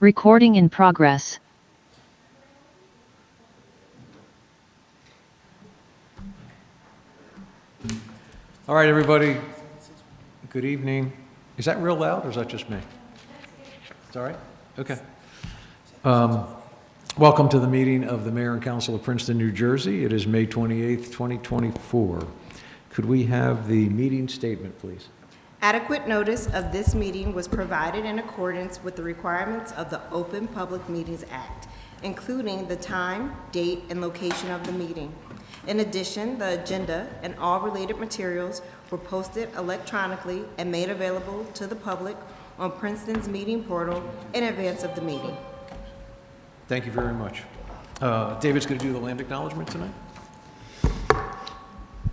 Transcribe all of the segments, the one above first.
Recording in progress. All right, everybody. Good evening. Is that real loud, or is that just me? It's all right? Okay. Welcome to the meeting of the Mayor and Council of Princeton, New Jersey. It is May 28th, 2024. Could we have the meeting statement, please? Adequate notice of this meeting was provided in accordance with the requirements of the Open Public Meetings Act, including the time, date, and location of the meeting. In addition, the agenda and all related materials were posted electronically and made available to the public on Princeton's meeting portal in advance of the meeting. Thank you very much. David's going to do the land acknowledgement tonight.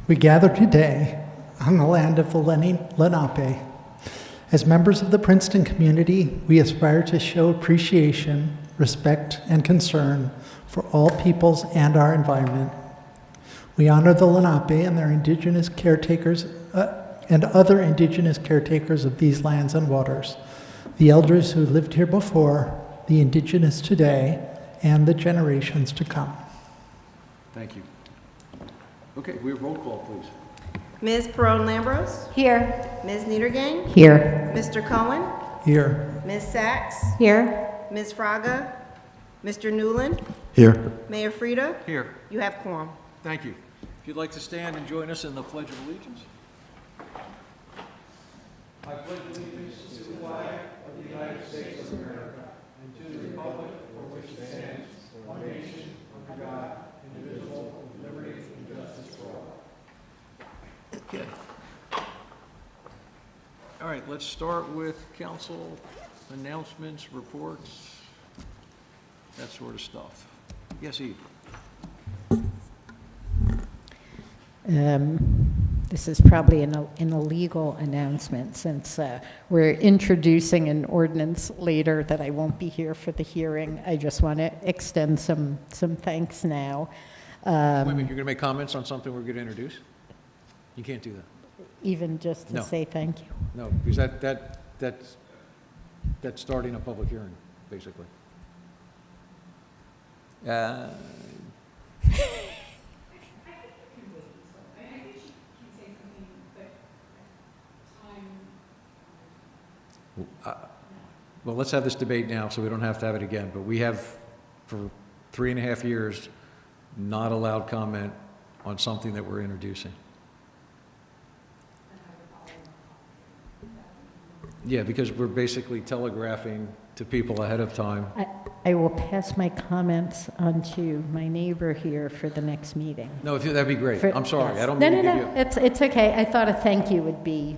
We gather today on the land of the Lenape. As members of the Princeton community, we aspire to show appreciation, respect, and concern for all peoples and our environment. We honor the Lenape and their indigenous caretakers and other indigenous caretakers of these lands and waters, the elders who lived here before, the indigenous today, and the generations to come. Thank you. Okay, we have roll call, please. Ms. Perone-Lambros? Here. Ms. Niedergang? Here. Mr. Cohen? Here. Ms. Sachs? Here. Ms. Fraga? Mr. Newland? Here. Mayor Frida? Here. You have quorum. Thank you. If you'd like to stand and join us in the Pledge of Allegiance. I pledge allegiance to the flag of the United States of America and to the republic for which it stands, one nation, under God, indivisible, with liberty and justice for all. Okay. All right, let's start with council announcements, reports, that sort of stuff. Yes, Eve. This is probably an illegal announcement since we're introducing an ordinance later that I won't be here for the hearing. I just want to extend some thanks now. Wait a minute, you're going to make comments on something we're going to introduce? You can't do that. Even just to No. say thank you. No, because that's starting a public hearing, basically. Well, let's have this debate now so we don't have to have it again. But we have, for 3.5 years, not allowed comment on something that we're introducing. Yeah, because we're basically telegraphing to people ahead of time. I will pass my comments on to my neighbor here for the next meeting. No, that'd be great. I'm sorry, Yes. I don't mean to give you... No, it's okay. I thought a thank you would be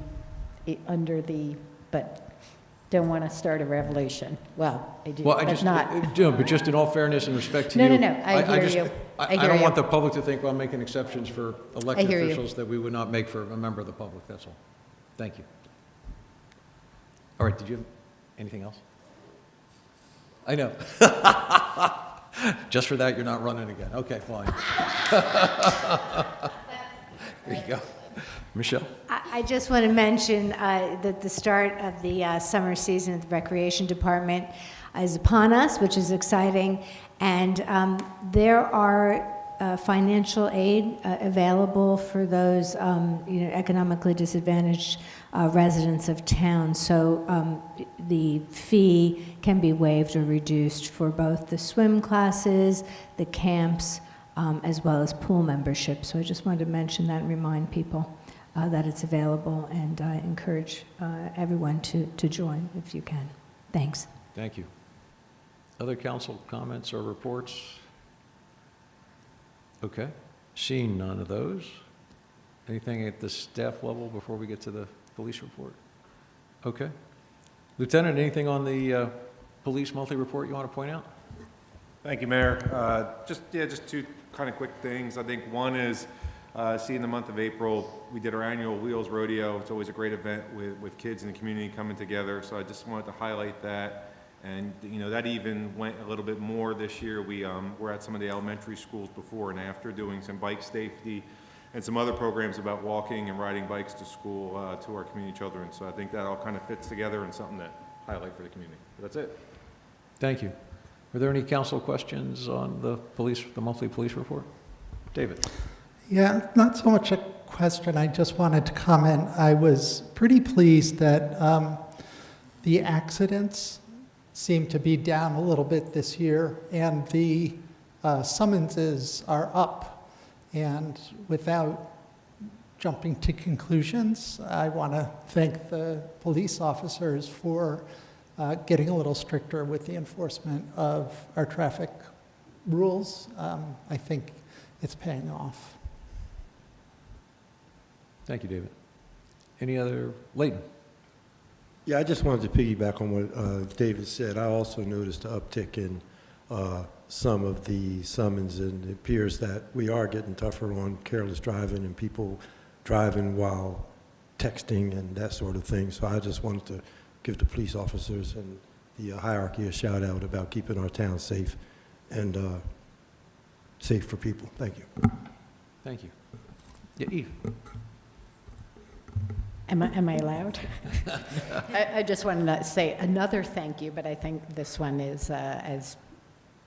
under the, but don't want to start a revolution. Well, I do, Well, but not. but just in all fairness and respect to No, you. no, I hear you. I hear don't you. want the public to think, well, I'm making exceptions for elected hear you. officials that we would not make for a member of the public, that's all. Thank you. All right, did you have anything else? I know. Just for that, you're not running again. Okay, fine. There you go. Michelle? I just want to mention that the start of the summer season at the Recreation Department is upon us, which is exciting. And there are financial aid available for those economically disadvantaged residents of town. So the fee can be waived or reduced for both the swim classes, the camps, as well as pool membership. So I just wanted to mention that and remind people that it's available, and encourage everyone to join if you can. Thanks. Thank you. Other council comments or reports? Okay. Seeing none of those. Anything at the staff level before we get to the police report? Okay. Lieutenant, anything on the police monthly report you want to point out? Thank you, Mayor. Just two kind of quick things. I think one is, see, in the month of April, we did our annual Wheels Rodeo. It's always a great event with kids in the community coming together. So I just wanted to highlight that. And that even went a little bit more this year. We were at some of the elementary schools before and after doing some bike safety and some other programs about walking and riding bikes to school to our community children. So I think that all kind of fits together and something to highlight for the community. But that's it. Thank you. Are there any council questions on the monthly police report? David? Yeah, not so much a question. I just wanted to comment. I was pretty pleased that the accidents seem to be down a little bit this year, and the summonses are up. And without jumping to conclusions, I want to thank the police officers for getting a little stricter with the enforcement of our traffic rules. I think it's paying off. Thank you, David. Any other? Leighton? Yeah, I just wanted to piggyback on what David said. I also noticed an uptick in some of the summons, and it appears that we are getting tougher on careless driving and people driving while texting and that sort of thing. So I just wanted to give the police officers and the hierarchy a shout out about keeping our town safe and safe for people. Thank you. Thank you. Yeah, Eve? Am I allowed? I just wanted to say another thank you, but I think this one is, as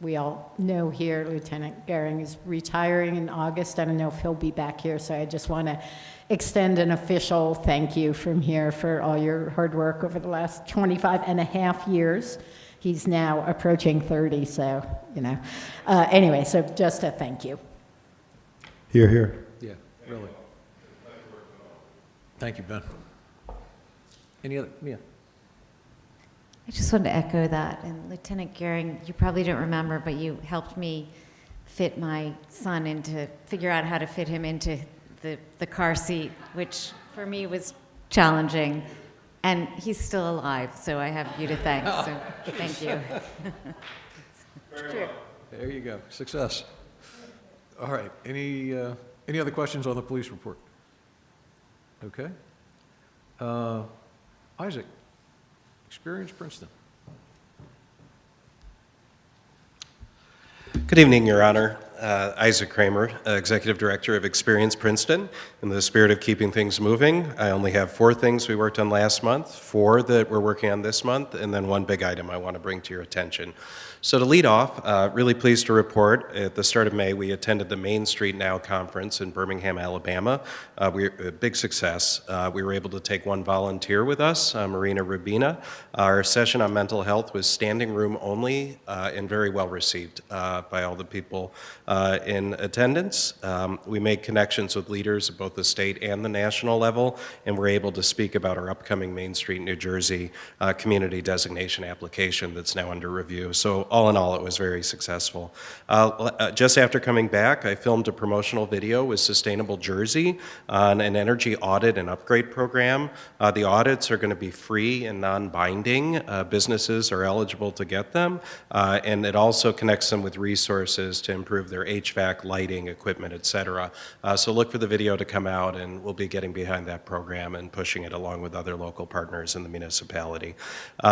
we all know here, Lieutenant Gehring is retiring in August. I don't know if he'll be back here, so I just want to extend an official thank you from here for all your hard work over the last 25 and a half years. He's now approaching 30, so, you know. Anyway, so just a thank you. Hear, hear. Yeah, really. Thank you, Ben. Any other? Mia? I just wanted to echo that. And Lieutenant Gehring, you probably don't remember, but you helped me fit my son figure out how to fit him into the car seat, which for me was challenging. And he's still alive, so I have you to thank. So thank you. It's true. There you go. Success. All right. Any other questions on the police report? Okay. Isaac, Experience Princeton. Good evening, Your Honor. Isaac Kramer, Executive Director of Experience Princeton. In the spirit of keeping things moving, I only have 4 things we worked on last month, 4 that we're working on this month, and then 1 big item I want to bring to your attention. So to lead off, really pleased to report at the start of May, we attended the Main Street Now conference in Birmingham, Alabama. A big success. We were able to take 1 volunteer with us, Marina Rubina. Our session on mental health was standing room only and very well received by all the people in attendance. We made connections with leaders at both the state and the national level, and we're able to speak about our upcoming Main Street, New Jersey community designation application that's now under review. So all in all, it was very successful. Just after coming back, I filmed a promotional video with Sustainable Jersey on an energy audit and upgrade program. The audits are going to be free and non-binding. Businesses are eligible to get them, and it also connects them with resources to improve their HVAC, lighting, equipment, etc. So look for the video to come out, and we'll be getting behind that program and pushing it along with other local partners in the municipality.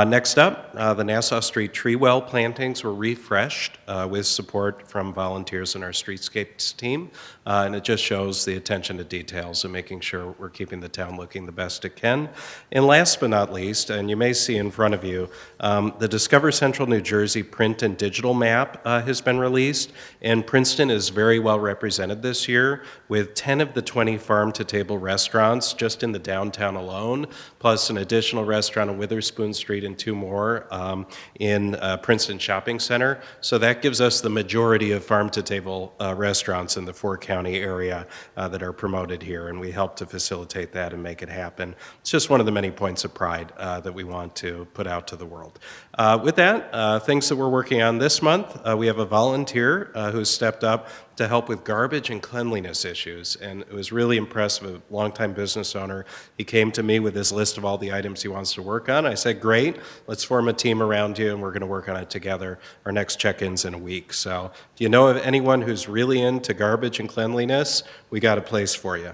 Next up, the Nassau Street tree well plantings were refreshed with support from volunteers in our streetscapes team, and it just shows the attention to details and making sure we're keeping the town looking the best it can. And last but not least, and you may see in front of you, the Discover Central New Jersey print and digital map has been released, and Princeton is very well represented this year with 10 of the 20 farm-to-table restaurants just in the downtown alone, plus an additional restaurant on Witherspoon Street and 2 more in Princeton Shopping Center. So that gives us the majority of farm-to-table restaurants in the 4-county area that are promoted here, and we help to facilitate that and make it happen. It's just one of the many points of pride that we want to put out to the world. With that, things that we're working on this month, we have a volunteer who's stepped up to help with garbage and cleanliness issues, and it was really impressive. A longtime business owner, he came to me with his list of all the items he wants to work on. I said, great, let's form a team around you and we're going to work on it together. Our next check-in's in a week. So if you know of anyone who's really into garbage and cleanliness, we got a place for you.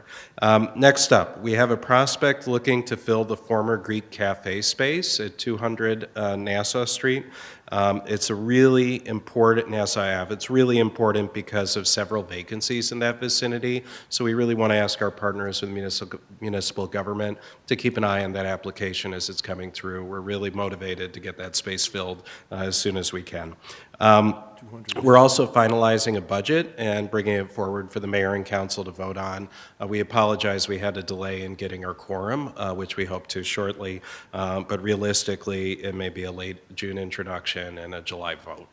Next up, we have a prospect looking to fill the former Greek Cafe space at 200 Nassau Street. It's a really important, SIF, it's really important because of several vacancies in that vicinity. So we really want to ask our partners with municipal government to keep an eye on that application as it's coming through. We're really motivated to get that space filled as soon as we can. We're also finalizing a budget and bringing it forward for the mayor and council to vote on. We apologize we had a delay in getting our quorum, which we hope to shortly, but realistically it may be a late June introduction and a July vote.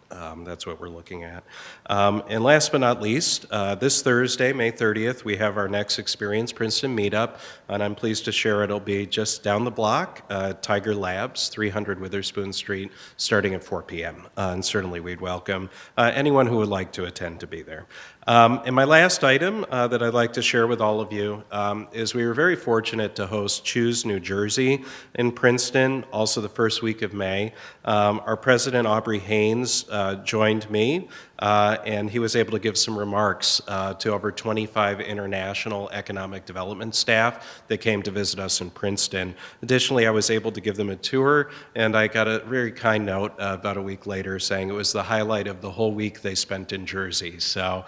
That's what we're looking at. And last but not least, this Thursday, May 30th, we have our next Experience Princeton meetup, and I'm pleased to share it'll be just down the block, Tiger Labs, 300 Witherspoon Street, starting at 4 p.m. And certainly we'd welcome anyone who would like to attend to be there. And my last item that I'd like to share with all of you is we were very fortunate to host Choose New Jersey in Princeton, also the first week of May. Our president, Aubrey Haynes, joined me, and he was able to give some remarks to over 25 international economic development staff that came to visit us in Princeton. Additionally, I was able to give them a tour, and I got a very kind note about a week later saying it was the highlight of the whole week they spent in Jersey. So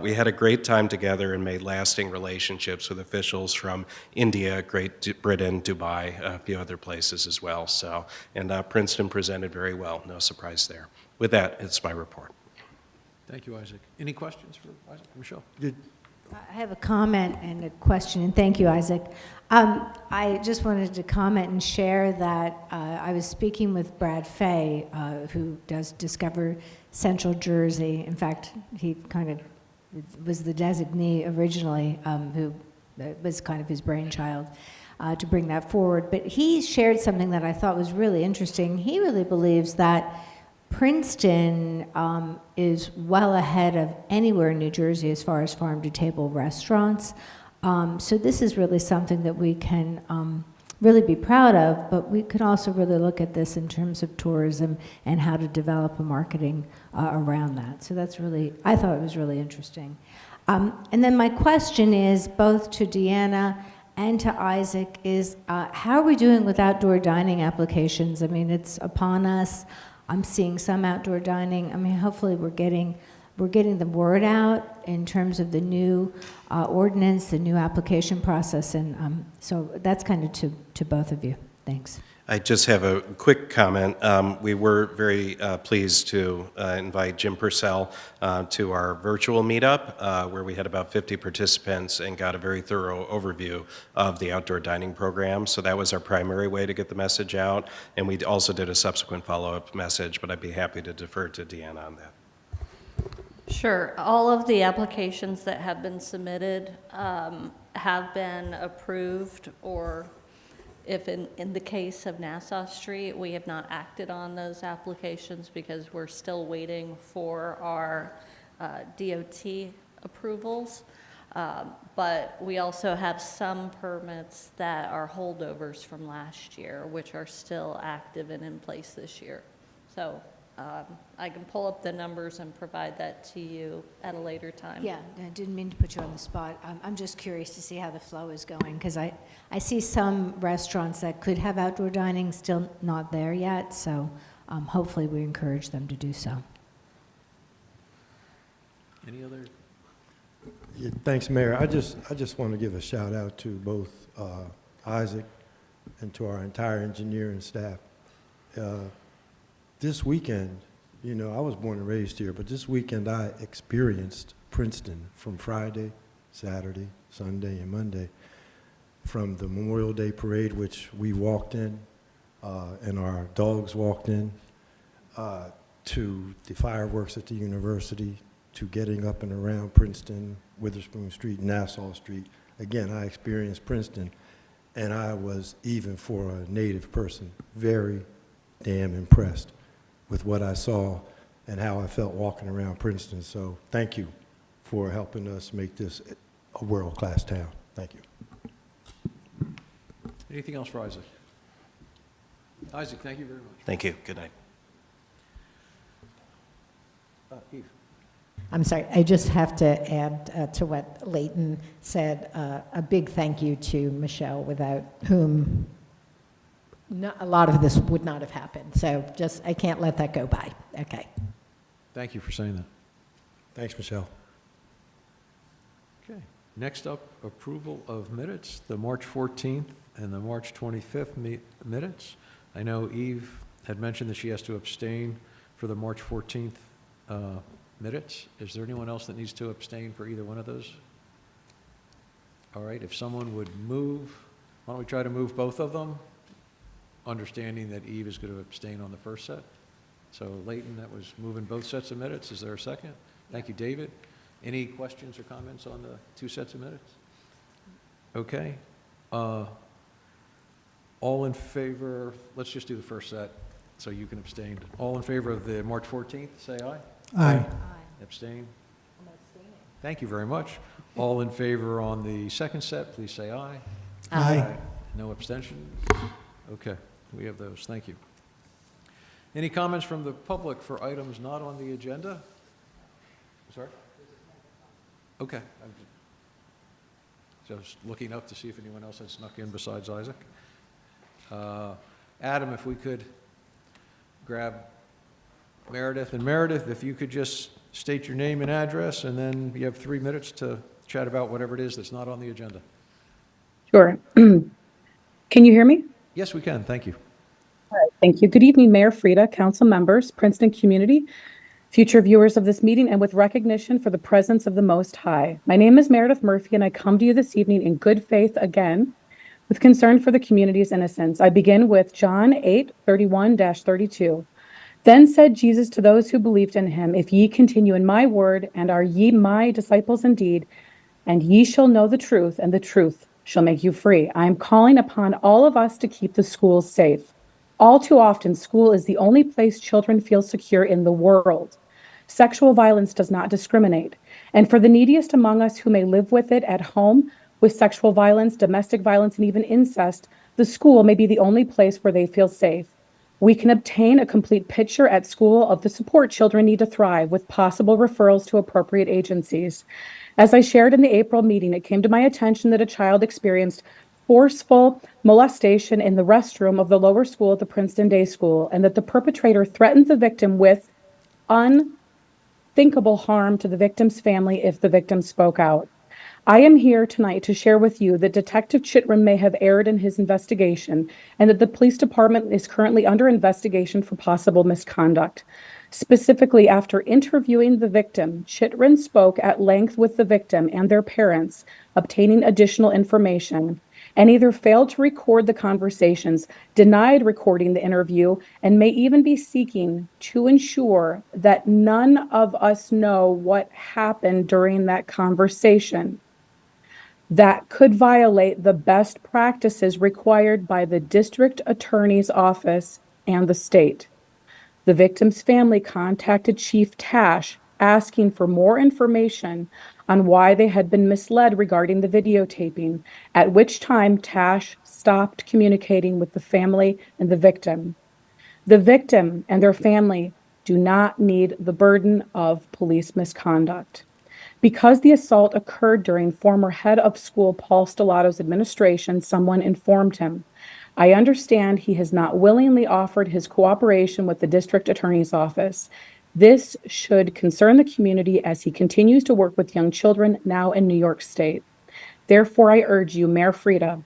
we had a great time together and made lasting relationships with officials from India, Great Britain, Dubai, a few other places as well. So, and Princeton presented very well, no surprise there. With that, it's my report. Thank you, Isaac. Any questions for Isaac? Michelle? I have a comment and a question, and thank you, Isaac. I just wanted to comment and share that I was speaking with Brad Fay, who does Discover Central Jersey. In fact, he kind of was the designee originally, who was kind of his brainchild to bring that forward. But he shared something that I thought was really interesting. He really believes that Princeton is well ahead of anywhere in New Jersey as far as farm-to-table restaurants. So this is really something that we can really be proud of, but we could also really look at this in terms of tourism and how to develop a marketing around that. So that's really, I thought it was really interesting. And then my question is, both to Deanna and to Isaac, is how are we doing with outdoor dining applications? I mean, it's upon us. I'm seeing some outdoor dining. I mean, hopefully we're getting the word out in terms of the new ordinance, the new application process, and so that's kind of to both of you. Thanks. I just have a quick comment. We were very pleased to invite Jim Purcell to our virtual meetup, where we had about 50 participants and got a very thorough overview of the outdoor dining program. So that was our primary way to get the message out. And we also did a subsequent follow-up message, but I'd be happy to defer to Deanna on that. Sure. All of the applications that have been submitted have been approved, or if in the case of Nassau Street, we have not acted on those applications because we're still waiting for our DOT approvals. But we also have some permits that are holdovers from last year, which are still active and in place this year. So I can pull up the numbers and provide that to you at a later time. Yeah, I didn't mean to put you on the spot. I'm just curious to see how the flow is going, because I see some restaurants that could have outdoor dining still not there yet, so hopefully we encourage them to do so. Any other? Yeah, thanks, Mayor. I just want to give a shout out to both Isaac and to our entire engineering staff. This weekend, you know, I was born and raised here, but this weekend I experienced Princeton from Friday, Saturday, Sunday, and Monday. From the Memorial Day Parade, which we walked in, and our dogs walked in, to the fireworks at the university, to getting up and around Princeton, Witherspoon Street, Nassau Street. Again, I experienced Princeton, and I was, even for a native person, very damn impressed with what I saw and how I felt walking around Princeton. So thank you for helping us make this a world-class town. Thank you. Anything else for Isaac? Isaac, thank you very much. Thank you. Good night. Eve. I'm sorry, I just have to add to what Leighton said, a big thank you to Michelle, without whom a lot of this would not have happened. So just, I can't let that go by. Okay. Thank you for saying that. Thanks, Michelle. Okay. Next up, approval of minutes, the March 14th and the March 25th minutes. I know Eve had mentioned that she has to abstain for the March 14th minutes. Is there anyone else that needs to abstain for either one of those? All right, if someone would move, why don't we try to move both of them, understanding that Eve is going to abstain on the first set. So Leighton, that was moving both sets of minutes. Is there a second? Thank you, David. Any questions or comments on the two sets of minutes? Okay. All in favor, let's just do the first set so you can abstain. All in favor of the March 14th, say aye. Aye. Abstain? Thank you very much. All in favor on the second set, please say aye. Aye. No abstentions? Okay, we have those. Thank you. Any comments from the public for items not on the agenda? Sorry? Okay. I'm just looking up to see if anyone else has snuck in besides Isaac. Adam, if we could grab Meredith. And Meredith, if you could just state your name and address, and then you have 3 minutes to chat about whatever it is that's not on the agenda. Sure. Can you hear me? Yes, we can. Thank you. All right, thank you. Good evening, Mayor Frida, council members, Princeton community, future viewers of this meeting, and with recognition for the presence of the Most High. My name is Meredith Murphy, and I come to you this evening in good faith again, with concern for the community's innocence. I begin with John 8:31-32. Then said Jesus to those who believed in him, if ye continue in my word, and are ye my disciples indeed, and ye shall know the truth, and the truth shall make you free. I am calling upon all of us to keep the schools safe. All too often, school is the only place children feel secure in the world. Sexual violence does not discriminate. And for the neediest among us who may live with it at home, with sexual violence, domestic violence, and even incest, the school may be the only place where they feel safe. We can obtain a complete picture at school of the support children need to thrive, with possible referrals to appropriate agencies. As I shared in the April meeting, it came to my attention that a child experienced forceful molestation in the restroom of the lower school at the Princeton Day School, and that the perpetrator threatened the victim with unthinkable harm to the victim's family if the victim spoke out. I am here tonight to share with you that Detective Chitrin may have erred in his investigation, and that the police department is currently under investigation for possible misconduct. Specifically, after interviewing the victim, Chitrin spoke at length with the victim and their parents, obtaining additional information, and either failed to record the conversations, denied recording the interview, and may even be seeking to ensure that none of us know what happened during that conversation. That could violate the best practices required by the district attorney's office and the state. The victim's family contacted Chief Tash asking for more information on why they had been misled regarding the videotaping, at which time Tash stopped communicating with the family and the victim. The victim and their family do not need the burden of police misconduct. Because the assault occurred during former head of school Paul Stellato's administration, someone informed him. I understand he has not willingly offered his cooperation with the district attorney's office. This should concern the community as he continues to work with young children now in New York State. Therefore, I urge you, Mayor Frida,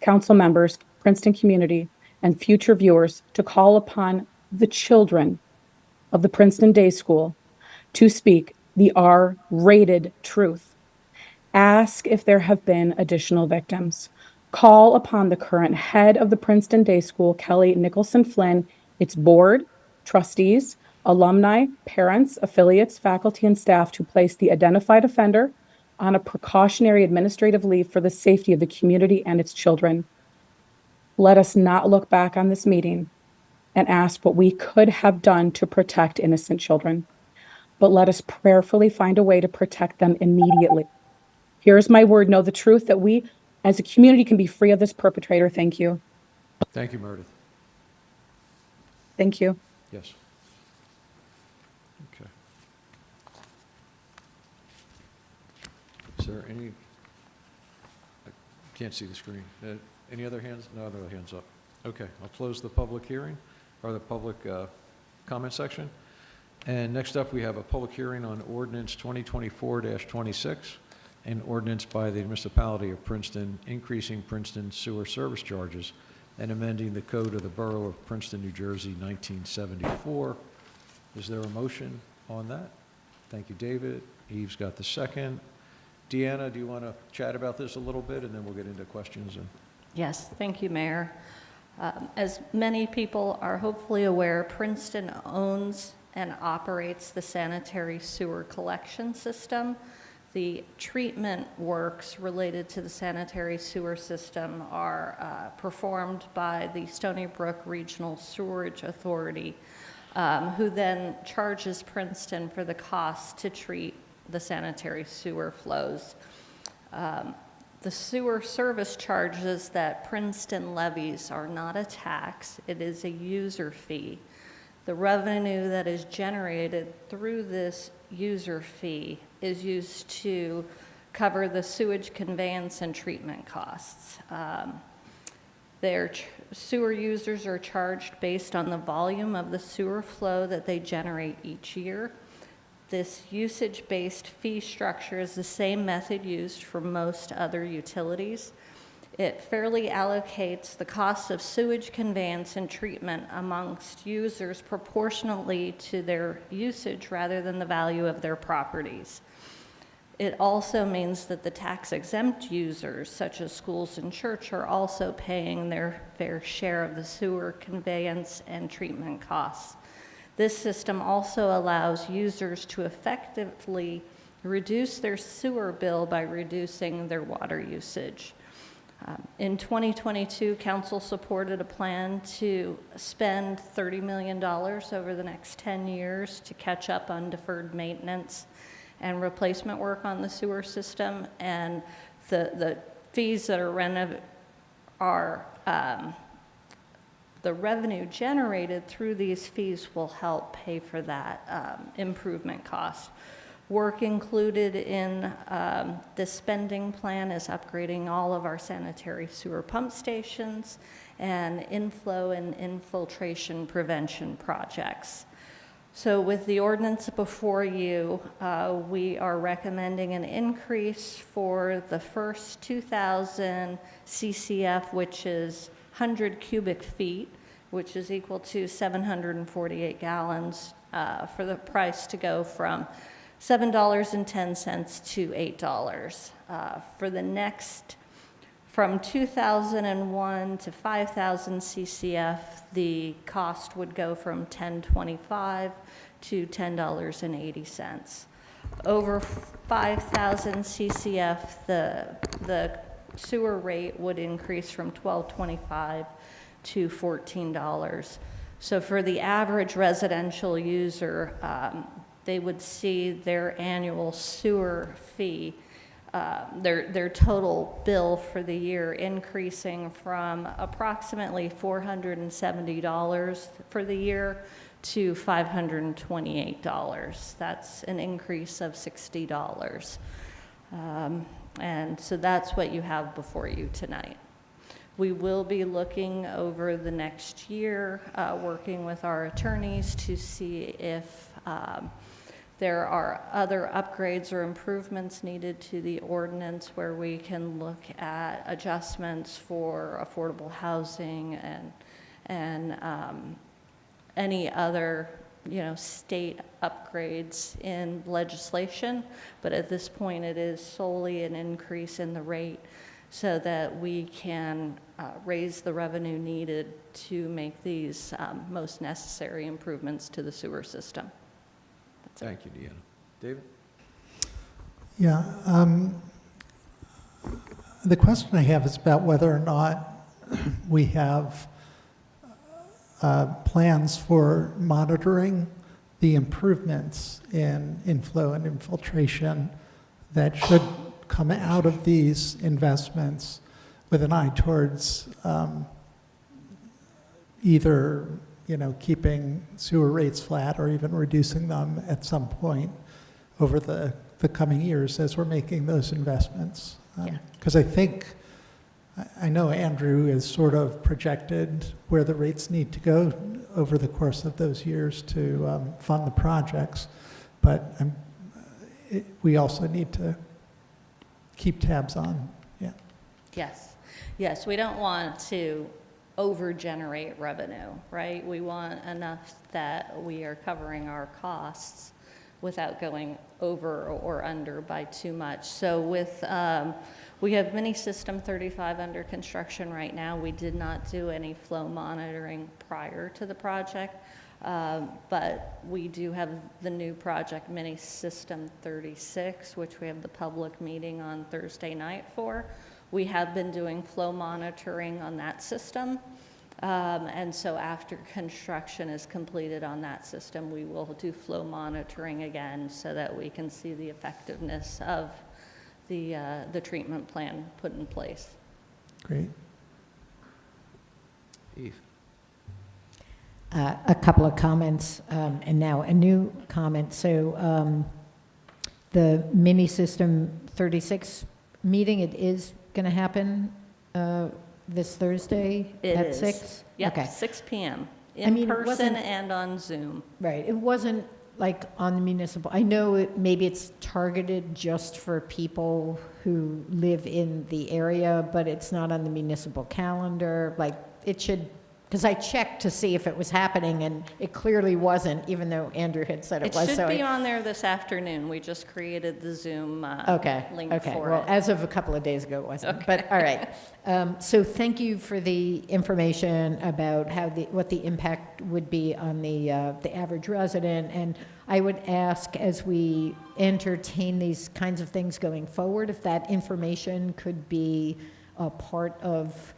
council members, Princeton community, and future viewers to call upon the children of the Princeton Day School to speak the R-rated truth. Ask if there have been additional victims. Call upon the current head of the Princeton Day School, Kelly Nicholson Flynn, its board, trustees, alumni, parents, affiliates, faculty, and staff to place the identified offender on a precautionary administrative leave for the safety of the community and its children. Let us not look back on this meeting and ask what we could have done to protect innocent children, but let us prayerfully find a way to protect them immediately. Here's my word, know the truth, that we as a community can be free of this perpetrator. Thank you. Thank you, Meredith. Thank you. Yes. Okay. Is there any, I can't see the screen. Any other hands? No other hands up. Okay, I'll close the public hearing, or the public comment section. And next up, we have a public hearing on ordinance 2024-26, an ordinance by the municipality of Princeton increasing Princeton sewer service charges and amending the code of the Borough of Princeton, New Jersey, 1974. Is there a motion on that? Thank you, David. Eve's got the second. Deanna, do you want to chat about this a little bit, and then we'll get into questions? Yes, thank you, Mayor. As many people are hopefully aware, Princeton owns and operates the sanitary sewer collection system. The treatment works related to the sanitary sewer system are performed by the Stony Brook Regional Sewerage Authority, who then charges Princeton for the cost to treat the sanitary sewer flows. The sewer service charges that Princeton levies are not a tax, it is a user fee. The revenue that is generated through this user fee is used to cover the sewage conveyance and treatment costs. Their sewer users are charged based on the volume of the sewer flow that they generate each year. This usage-based fee structure is the same method used for most other utilities. It fairly allocates the cost of sewage conveyance and treatment amongst users proportionally to their usage rather than the value of their properties. It also means that the tax-exempt users, such as schools and church, are also paying their fair share of the sewer conveyance and treatment costs. This system also allows users to effectively reduce their sewer bill by reducing their water usage. In 2022, Council supported a plan to spend $30 million over the next 10 years to catch up on deferred maintenance and replacement work on the sewer system, and the fees that are the revenue generated through these fees will help pay for that improvement cost. Work included in this spending plan is upgrading all of our sanitary sewer pump stations and inflow and infiltration prevention projects. So with the ordinance before you, we are recommending an increase for the first 2,000 CCF, which is 100 cubic feet, which is equal to 748 gallons, for the price to go from $7.10 to $8. For the next, from 2001 to 5,000 CCF, the cost would go from $10.25 to $10.80. Over 5,000 CCF, the sewer rate would increase from $12.25 to $14. So for the average residential user, they would see their annual sewer fee, their total bill for the year increasing from approximately $470 for the year to $528. That's an increase of $60. And so that's what you have before you tonight. We will be looking over the next year, working with our attorneys to see if there are other upgrades or improvements needed to the ordinance where we can look at adjustments for affordable housing and any other state upgrades in legislation. But at this point, it is solely an increase in the rate so that we can raise the revenue needed to make these most necessary improvements to the sewer system. Thank you, Deanna. David? Yeah, the question I have is about whether or not we have plans for monitoring the improvements in inflow and infiltration that should come out of these investments, with an eye towards either keeping sewer rates flat or even reducing them at some point over the coming years as we're making those investments. Because I think I know Andrew is sort of projected where the rates need to go over the course of those years to fund the projects, but we also need to keep tabs on, yeah. Yes, yes, we don't want to over-generate revenue, right? We want enough that we are covering our costs without going over or under by too much. So with, we have mini system 35 under construction right now. We did not do any flow monitoring prior to the project, but we do have the new project, mini system 36, which we have the public meeting on Thursday night for. We have been doing flow monitoring on that system. And so after construction is completed on that system, we will do flow monitoring again so that we can see the effectiveness of the treatment plan put in place. Great. Eve? A couple of comments, and now a new comment. So the mini system 36 meeting, it is going to happen this Thursday at 6? Yep, Okay. 6 p.m. I mean, in it person wasn't- and on Zoom. Right. It wasn't like on the municipal. I know maybe it's targeted just for people who live in the area, but it's not on the municipal calendar. Like it should, because I checked to see if it was happening, and it clearly wasn't, even though Andrew had said it was. It so should be on there this afternoon. We just created the Zoom Okay, link okay. for Well, it. as of a couple of days ago, it wasn't. But, all right. So thank you for the information about how what the impact would be on the average resident. And I would ask, as we entertain these kinds of things going forward, if that information could be a part of,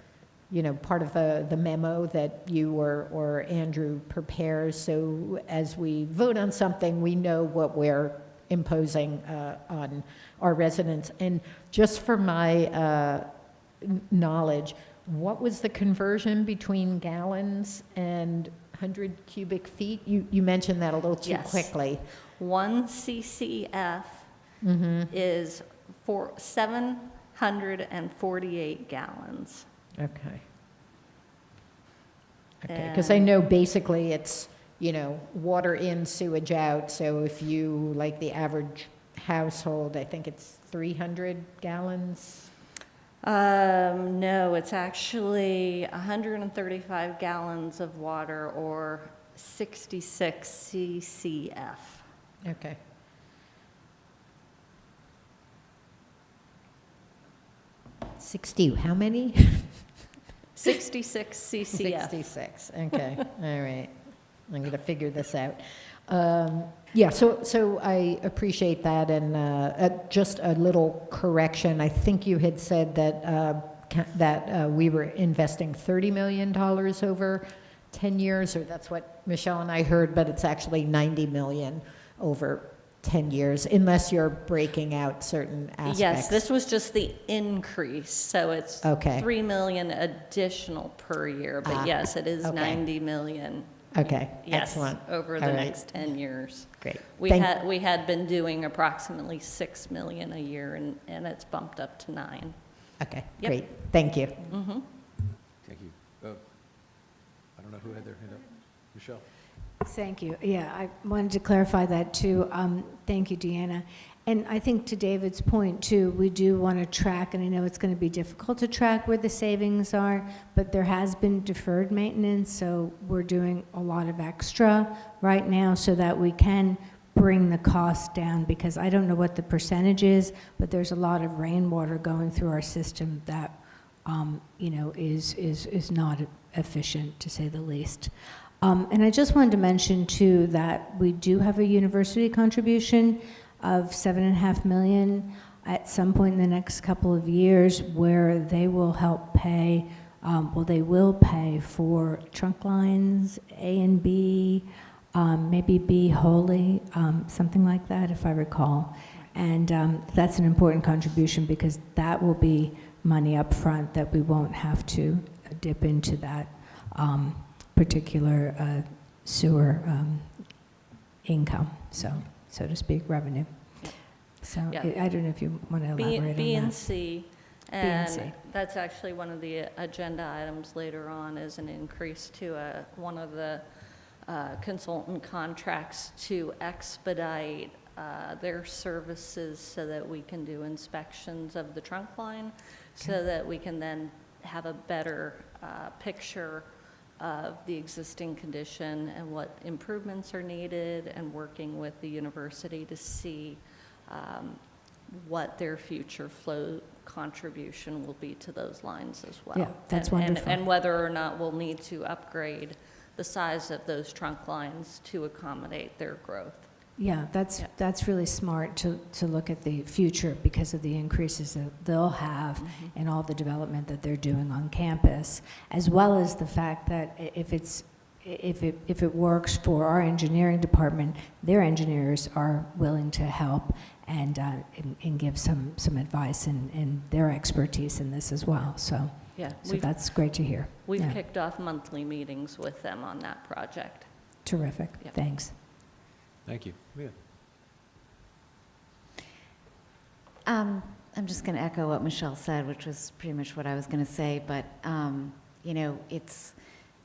part of the memo that you or Andrew prepares, so as we vote on something, we know what we're imposing on our residents. And just for my knowledge, what was the conversion between gallons and 100 cubic feet? You mentioned that a little too Yes. quickly. 1 CCF is for 748 gallons. Okay. Okay, because I know basically it's, water in, sewage out. So if you, like the average household, I think it's 300 gallons. No, it's actually 135 gallons of water or 66 CCF. Okay. How many? 66 CCF. 66, okay, all right. I'm going to figure this out. Yeah, so I appreciate that, and just a little correction. I think you had said that we were investing $30 million over 10 years, or that's what Michelle and I heard, but it's actually $90 million over 10 years, unless you're breaking out certain aspects. Yes, this was just the increase, so it's Okay. 3 million additional per year, but yes, it is okay. 90 million. Okay, Yes, excellent. over the All right. next 10 years. Great. We had been doing approximately 6 million a year, and it's bumped up to 9. Okay, Yep. great, thank you. Mm-hmm. Thank you. I don't know who had their hand up. Michelle? Thank you. Yeah, I wanted to clarify that too. Thank you, Deanna. And I think to David's point too, we do want to track, and I know it's going to be difficult to track where the savings are, but there has been deferred maintenance, so we're doing a lot of extra right now so that we can bring the cost down, because I don't know what the percentage is, but there's a lot of rainwater going through our system that, is not efficient, to say the least. And I just wanted to mention too that we do have a university contribution of $7.5 million at some point in the next couple of years, where they will help pay, they will pay for trunk lines A and B, maybe B wholly, something like that, if I recall. And that's an important contribution, because that will be money up front that we won't have to dip into that particular sewer income, so to speak, revenue. So Yeah. I don't know if you want to elaborate on that. B and C, And C. that's actually one of the agenda items later on, is an increase to one of the consultant contracts to expedite their services so that we can do inspections of the trunk line, so that we can then have a better picture of the existing condition and what improvements are needed, and working with the university to see what their future flow contribution will be to those lines as well. Yeah, that's And- wonderful. And whether or not we'll need to upgrade the size of those trunk lines to accommodate their growth. Yeah, Yeah. that's really smart to look at the future because of the increases that they'll have and all the development that they're doing on campus, as well as the fact that if it works for our engineering department, their engineers are willing to help and give some advice and their expertise in this as well. So Yeah, that's great to hear. we've Yeah. kicked off monthly meetings with them on that project. Terrific. Yeah. Thanks. Thank you. Leah? I'm just going to echo what Michelle said, which was pretty much what I was going to say, but, it's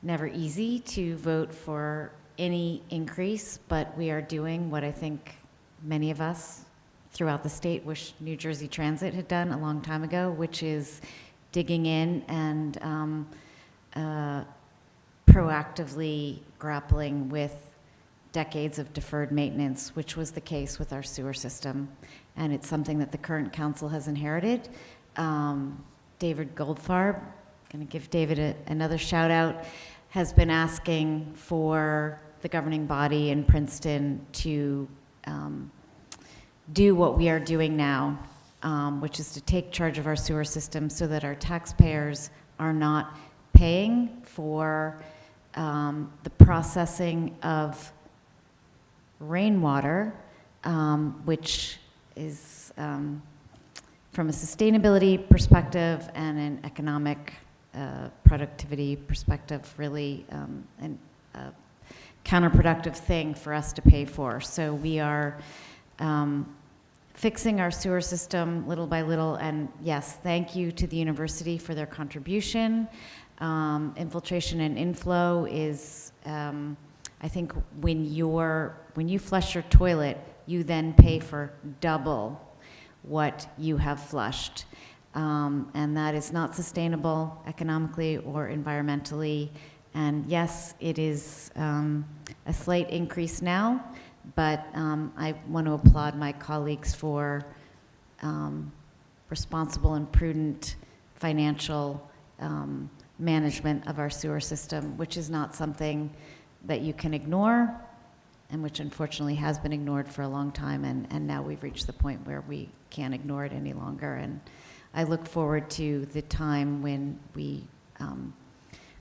never easy to vote for any increase, but we are doing what I think many of us throughout the state wish New Jersey Transit had done a long time ago, which is digging in and proactively grappling with decades of deferred maintenance, which was the case with our sewer system. And it's something that the current council has inherited. David Goldfarb, going to give David another shout out, has been asking for the governing body in Princeton to do what we are doing now, which is to take charge of our sewer system so that our taxpayers are not paying for the processing of rainwater, which is, from a sustainability perspective and an economic productivity perspective, really a counterproductive thing for us to pay for. So we are fixing our sewer system little by little, and yes, thank you to the university for their contribution. Infiltration and inflow is, I think when you flush your toilet, you then pay for double what you have flushed. And that is not sustainable economically or environmentally. And yes, it is a slight increase now, but I want to applaud my colleagues for responsible and prudent financial management of our sewer system, which is not something that you can ignore, and which unfortunately has been ignored for a long time, and now we've reached the point where we can't ignore it any longer. And I look forward to the time when we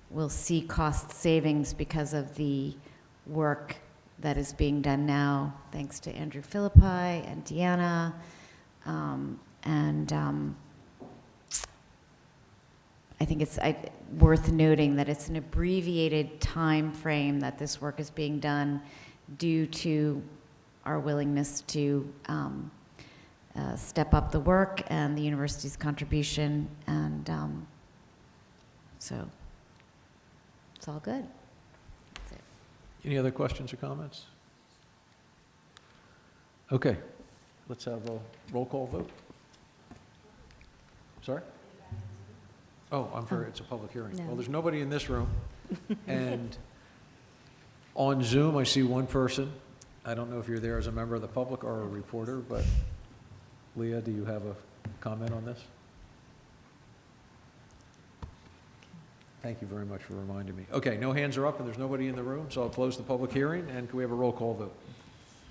will see cost savings because of the work that is being done now, thanks to Andrew Philippi and Deanna, I think it's worth noting that it's an abbreviated time frame that this work is being done due to our willingness to step up the work and the university's contribution, and so it's all good. That's it. Any other questions or comments? Okay, let's have a roll call vote. Sorry? Oh, it's a public hearing. No. Well, there's nobody in this room. And on Zoom, I see one person. I don't know if you're there as a member of the public or a reporter, but Leah, do you have a comment on this? Thank you very much for reminding me. Okay, no hands are up and there's nobody in the room, so I'll close the public hearing, and can we have a roll call vote?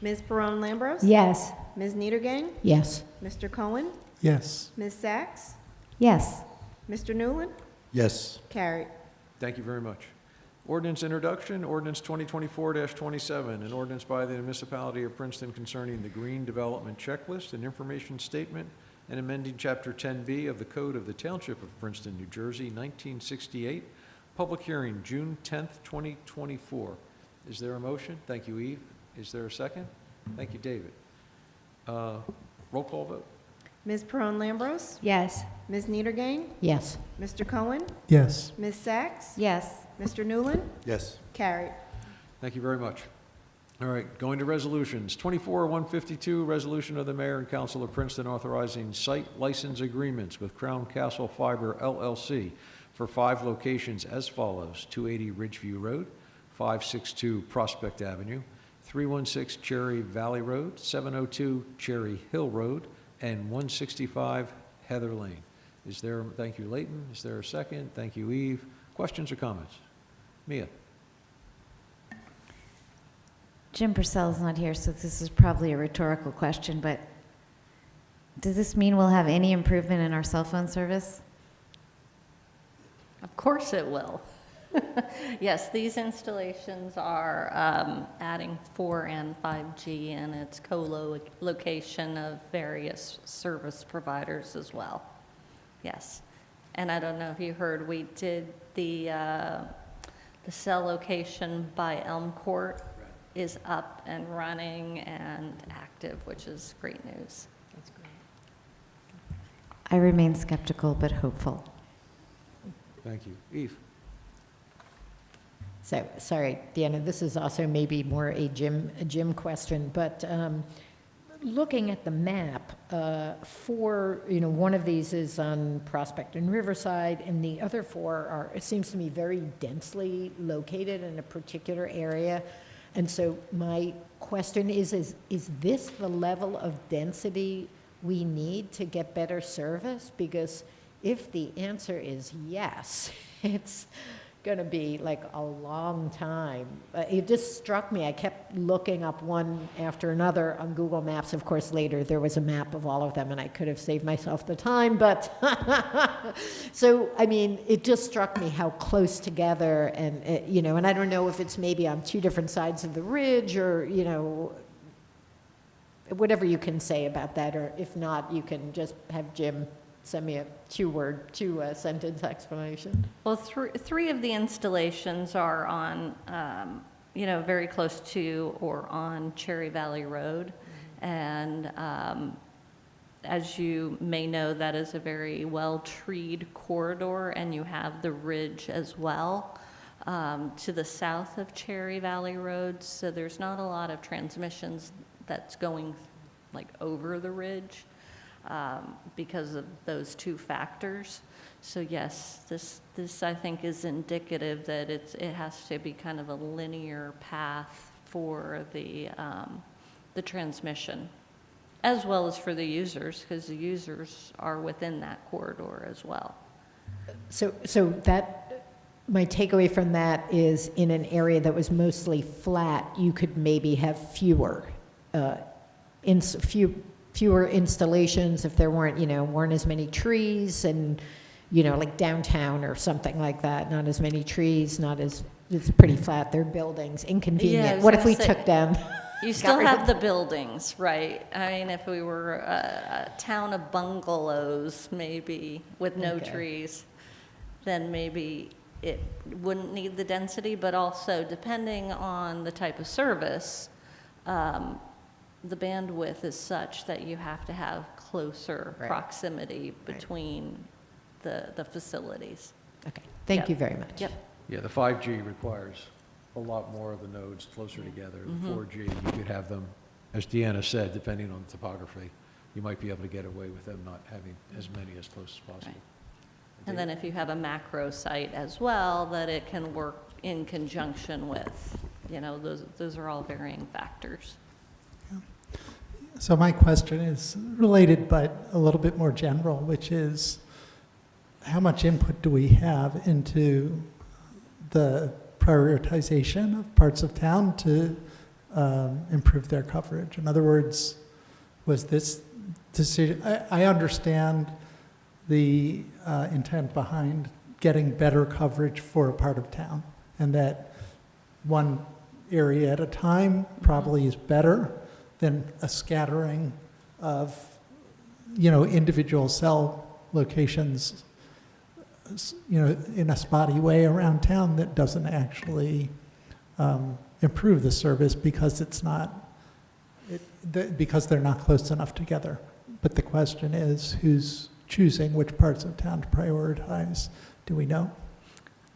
Ms. Perone-Lambros? Yes. Ms. Niedergang? Yes. Mr. Cohen? Yes. Ms. Sachs? Yes. Mr. Newland? Yes. Carried. Thank you very much. Ordinance introduction, ordinance 2024-27, an ordinance by the municipality of Princeton concerning the green development checklist and information statement and amending Chapter 10B of the Code of the Township of Princeton, New Jersey, 1968. Public hearing, June 10th, 2024. Is there a motion? Thank you, Eve. Is there a second? Thank you, David. Roll call vote. Ms. Peron-Lambros? Yes. Ms. Niedergang? Yes. Mr. Cohen? Yes. Ms. Sacks? Yes. Mr. Newland? Yes. Carried. Thank you very much. All right, going to resolutions. 24-152, resolution of the mayor and council of Princeton authorizing site license agreements with Crown Castle Fiber LLC for 5 locations as follows: 280 Ridgeview Road, 562 Prospect Avenue, 316 Cherry Valley Road, 702 Cherry Hill Road, and 165 Heather Lane. Is there, thank you, Leighton. Is there a second? Thank you, Eve. Questions or comments? Mia? Jim Purcell's not here, so this is probably a rhetorical question, but does this mean we'll have any improvement in our cell phone service? Of course it will. Yes, these installations are adding 4 and 5G, and it's co-location of various service providers as well. Yes. And I don't know if you heard, we did the cell location by Elm Court is up and running and active, which is great news. That's great. I remain skeptical but hopeful. Thank you. Eve? So, sorry, Deanna, this is also maybe more a Jim question, but looking at the map, for, one of these is on Prospect and Riverside, and the other 4 are, it seems to me, very densely located in a particular area. And so my question is this the level of density we need to get better service? Because if the answer is yes, it's going to be like a long time. It just struck me. I kept looking up one after another on Google Maps. Of course, later there was a map of all of them, and I could have saved myself the time. But so, I mean, it just struck me how close together, and and I don't know if it's maybe on 2 different sides of the ridge, or whatever you can say about that, or if not, you can just have Jim send me a 2-sentence explanation. Well, 3 of the installations are on, very close to or on Cherry Valley Road. And as you may know, that is a very well-treed corridor, and you have the ridge as well to the south of Cherry Valley Road. So there's not a lot of transmissions that's going like over the ridge. Because of those 2 factors. So yes, this I think is indicative that it has to be kind of a linear path for the transmission, as well as for the users, because the users are within that corridor as well. So that, my takeaway from that is, in an area that was mostly flat, you could maybe have fewer installations if there weren't as many trees, and like downtown or something like that, not as many trees, it's pretty flat, they're buildings, inconvenient. Yeah, What if we took down? You still have the buildings, right? I mean, if we were a town of bungalows, maybe with no trees, then maybe it wouldn't need the density, but also depending on the type of service, the bandwidth is such that you have to have closer proximity between the facilities. Okay, thank you very much. Yep. Yeah, the 5G requires a lot more of the nodes closer together. The 4G, you could have them, as Deanna said, depending on the topography, you might be able to get away with them not having as many as close as possible. Right. And then if you have a macro site as well, that it can work in conjunction with, those are all varying factors. So my question is related, but a little bit more general, which is, how much input do we have into the prioritization of parts of town to improve their coverage? In other words, was this decision, I understand the intent behind getting better coverage for a part of town, and that one area at a time probably is better than a scattering of, individual cell locations, in a spotty way around town that doesn't actually improve the service because because they're not close enough together. But the question is, who's choosing which parts of town to prioritize? Do we know?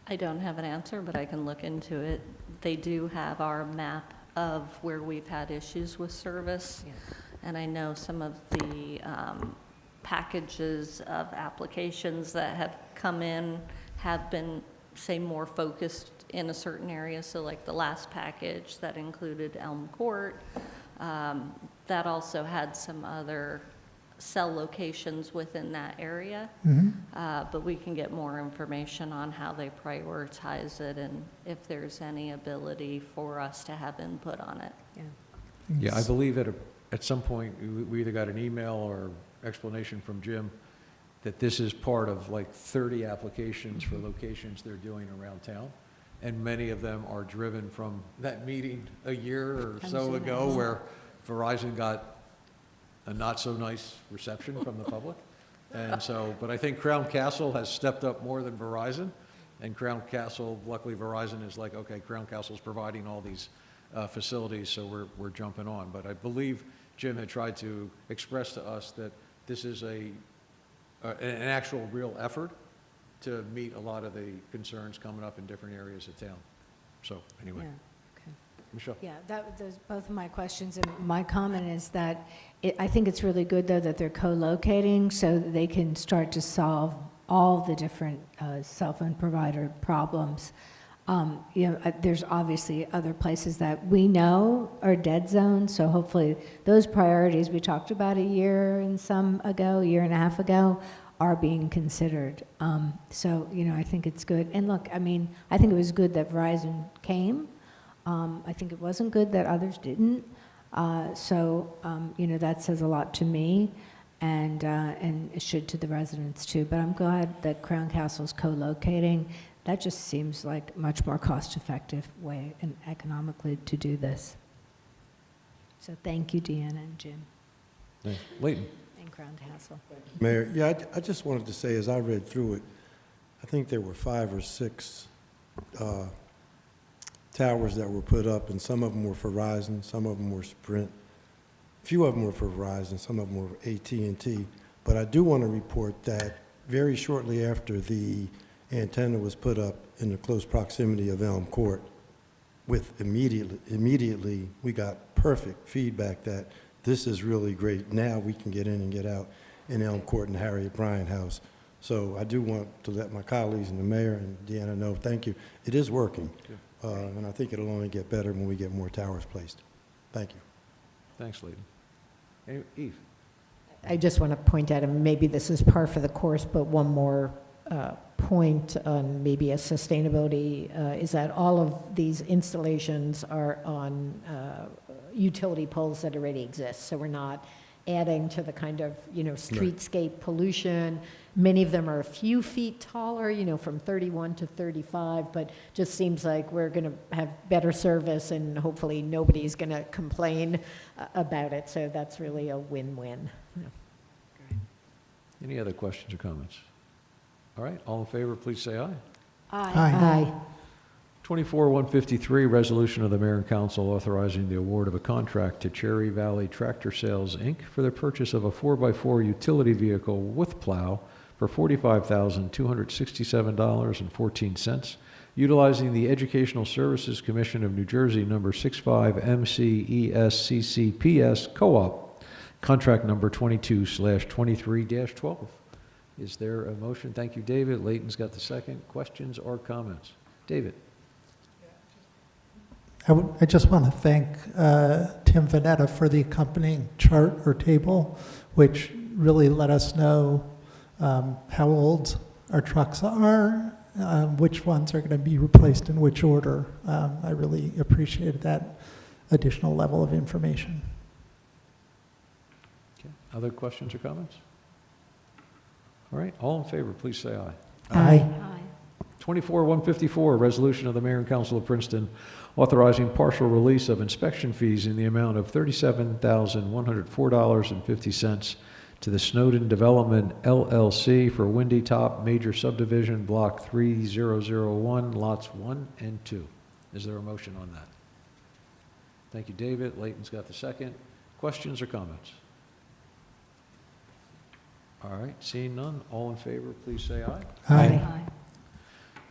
I don't have an answer, but I can look into it. They do have our map of where we've had issues with service. And I know some of the packages of applications that have come in have been, say, more focused in a certain area. So like the last package that included Elm Court, that also had some other cell locations within that area. But we can get more information on how they prioritize it and if there's any ability for us to have input on it. Yeah, I believe at some point, we either got an email or explanation from Jim that this is part of like 30 applications for locations they're doing around town. And many of them are driven from that meeting a year or so ago where Verizon got a not so nice reception from the public. And so, but I think Crown Castle has stepped up more than Verizon. And Crown Castle, luckily Verizon is like, okay, Crown Castle's providing all these facilities, so we're jumping on. But I believe Jim had tried to express to us that this is an actual real effort to meet a lot of the concerns coming up in different areas of town. So anyway, Michelle. Yeah, those both of my questions, and my comment is that I think it's really good, though, that they're co-locating so that they can start to solve all the different cell phone provider problems. There's obviously other places that we know are dead zones, so hopefully those priorities we talked about a year and a half ago, are being considered. So, I think it's good. And look, I think it was good that Verizon came. I think it wasn't good that others didn't. That says a lot to me, and it should to the residents too. But I'm glad that Crown Castle's co-locating. That just seems like a much more cost-effective way and economically to do this. So thank you, Deanna and Jim. Thanks. Leighton. And Crown Castle. Mayor, yeah, I just wanted to say, as I read through it, I think there were 5 or 6 towers that were put up, and some of them were for Verizon, some of them were Sprint. A few of them were for Verizon, some of them were AT&T. But I do want to report that very shortly after the antenna was put up in the close proximity of Elm Court, immediately we got perfect feedback that this is really great. Now we can get in and get out in Elm Court and Harriet Bryan House. So I do want to let my colleagues and the mayor and Deanna know, thank you. It is working, and I think it'll only get better when we get more towers placed. Thank you. Thanks, Leighton. Eve. I just want to point out, and maybe this is par for the course, but one more point on maybe a sustainability is that all of these installations are on utility poles that already exist. So we're not adding to the kind of, streetscape pollution. Many of them are a few feet taller, from 31 to 35, but just seems like we're going to have better service and hopefully nobody's going to complain about it. So that's really a win-win. Any other questions or comments? All right, all in favor, please say aye. Aye. 24-153, resolution of the mayor and council authorizing the award of a contract to Cherry Valley Tractor Sales, Inc. for the purchase of a 4x4 utility vehicle with plow for $45,267.14, utilizing the Educational Services Commission of New Jersey number 65MCESCCPS Co-op, contract number 22/23-12. Is there a motion? Thank you, David. Leighton's got the second. Questions or comments? David. I just want to thank Tim Vanetta for the accompanying chart or table, which really let us know how old our trucks are, which ones are going to be replaced in which order. I really appreciated that additional level of information. Okay. Other questions or comments? All right, all in favor, please say aye. Aye. 24-154, resolution of the mayor and council of Princeton authorizing partial release of inspection fees in the amount of $37,104.50 to the Snowden Development LLC for Windy Top Major Subdivision Block 3001, Lots 1 and 2. Is there a motion on that? Thank you, David. Leighton's got the second. Questions or comments? All right, seeing none, all in favor, please say aye. Aye.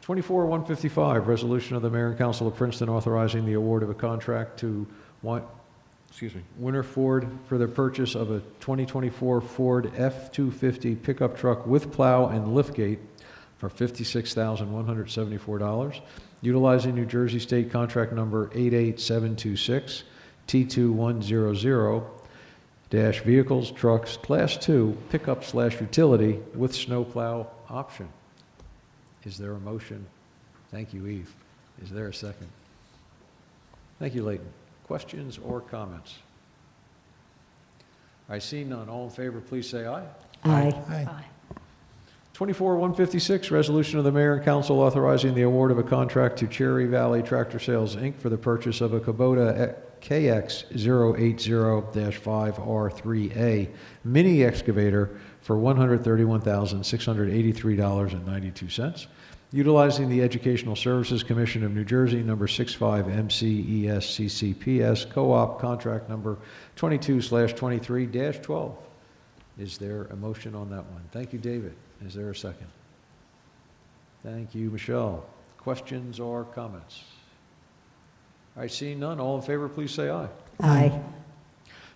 24-155, resolution of the Mayor and Council of Princeton authorizing the award of a contract to Winter Ford for the purchase of a 2024 Ford F-250 pickup truck with plow and liftgate for $56,174, utilizing New Jersey State Contract Number 88726, T2100, vehicles, trucks, Class 2, pickup/utility with snowplow option. Is there a motion? Thank you, Eve. Is there a second? Thank you, Leighton. Questions or comments? I see none. All in favor, please say aye. Aye. Aye. 24-156, resolution of the Mayor and Council authorizing the award of a contract to Cherry Valley Tractor Sales, Inc. for the purchase of a Kubota KX080-5R3A mini excavator for $131,683.92, utilizing the Educational Services Commission of New Jersey, number 65MCESCCPS, co-op contract number 22/23-12. Is there a motion on that one? Thank you, David. Is there a second? Thank you, Michelle. Questions or comments? All right, seeing none, all in favor, please say aye. Aye.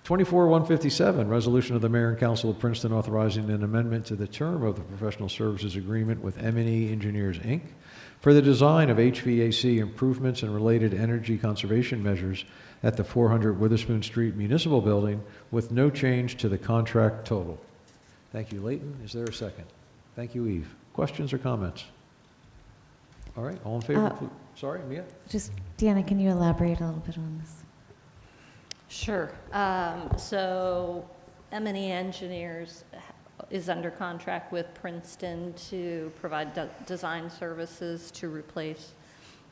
24-157, resolution of the Mayor and Council of Princeton authorizing an amendment to the term of the professional services agreement with M&E Engineers, Inc. for the design of HVAC improvements and related energy conservation measures at the 400 Witherspoon Street Municipal Building with no change to the contract total. Thank you, Leighton. Is there a second? Thank you, Eve. Questions or comments? All right, all in favor? Sorry, Mia? Just, Deanna, can you elaborate a little bit on this? Sure. So M&E Engineers is under contract with Princeton to provide design services to replace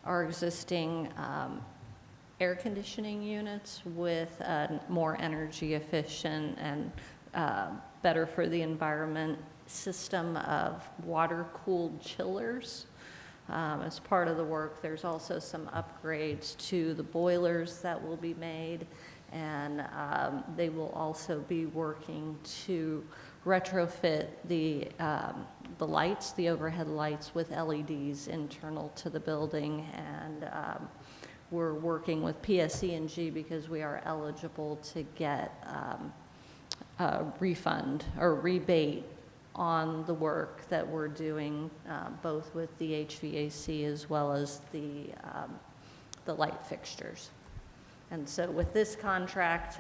our existing air conditioning units with more energy efficient and better for the environment system of water-cooled chillers. As part of the work, there's also some upgrades to the boilers that will be made, and they will also be working to retrofit the lights, the overhead lights, with LEDs internal to the building, and we're working with PSE&G because we are eligible to get a refund or rebate on the work that we're doing, both with the HVAC as well as the light fixtures. And so with this contract,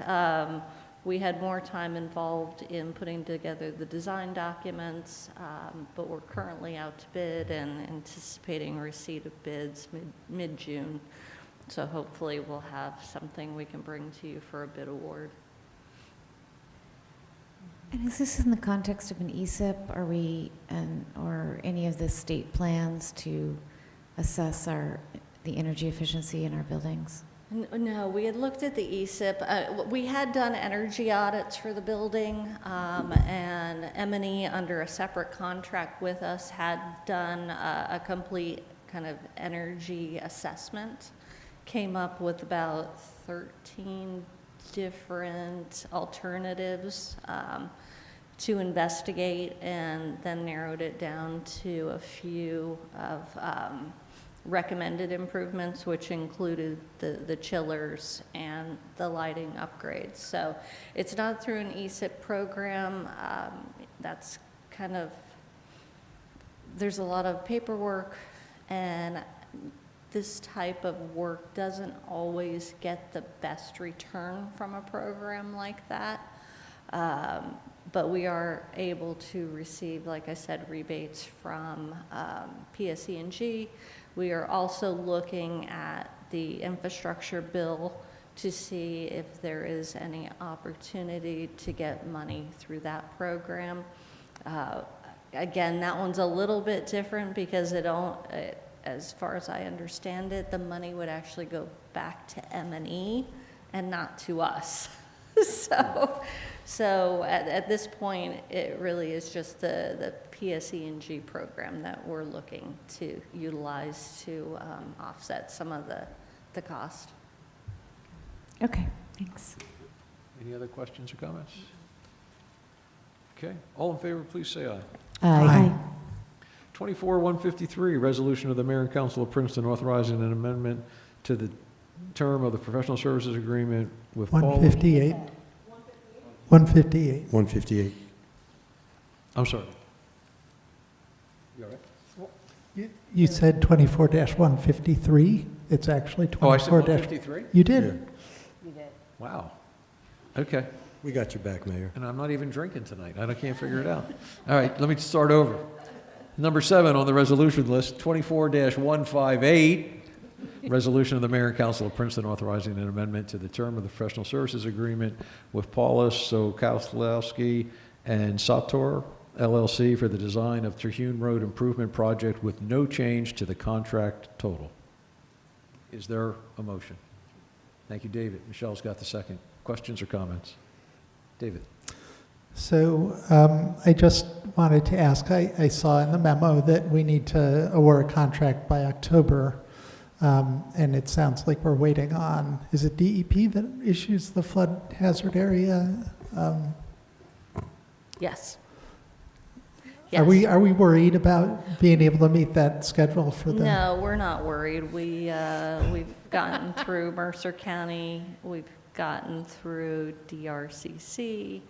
we had more time involved in putting together the design documents, but we're currently out to bid and anticipating receipt of bids mid-June. So hopefully we'll have something we can bring to you for a bid award. And is this in the context of an ESIP? Are we, or any of the state plans to assess the energy efficiency in our buildings? No, we had looked at the ESIP. We had done energy audits for the building, and M&E, under a separate contract with us, had done a complete kind of energy assessment, came up with about 13 different alternatives to investigate, and then narrowed it down to a few of recommended improvements, which included the chillers and the lighting upgrades. So it's not through an ESIP program. That's kind of, there's a lot of paperwork, and this type of work doesn't always get the best return from a program like that. But we are able to receive, like I said, rebates from PSE&G. We are also looking at the infrastructure bill to see if there is any opportunity to get money through that program. Again, that one's a little bit different because as far as I understand it, the money would actually go back to M&E and not to us. So at this point, it really is just the PSE&G program that we're looking to utilize to offset some of the cost. Okay, thanks. Any other questions or comments? Okay, all in favor, please say aye. Aye. 24-153, resolution of the mayor and council of Princeton authorizing an amendment to the term of the professional services agreement with Paul. 158. 158. 158. I'm sorry. You all right? You said 24-153. It's actually 24-. Oh, I said 153? You did. Wow. Okay. We got your back, Mayor. And I'm not even drinking tonight. I can't figure it out. All right, let me start over. Number 7 on the resolution list, 24-158, resolution of the mayor and council of Princeton authorizing an amendment to the term of the professional services agreement with Paulus Sokowski and Sator LLC for the design of Terhune Road Improvement Project with no change to the contract total. Is there a motion? Thank you, David. Michelle's got the second. Questions or comments? David. So I just wanted to ask, I saw in the memo that we need to award a contract by October, and it sounds like we're waiting on, is it DEP that issues the flood hazard area? Yes. Are we worried about being able to meet that schedule for the? No, we're not worried. We've gotten through Mercer County, we've gotten through DRCC.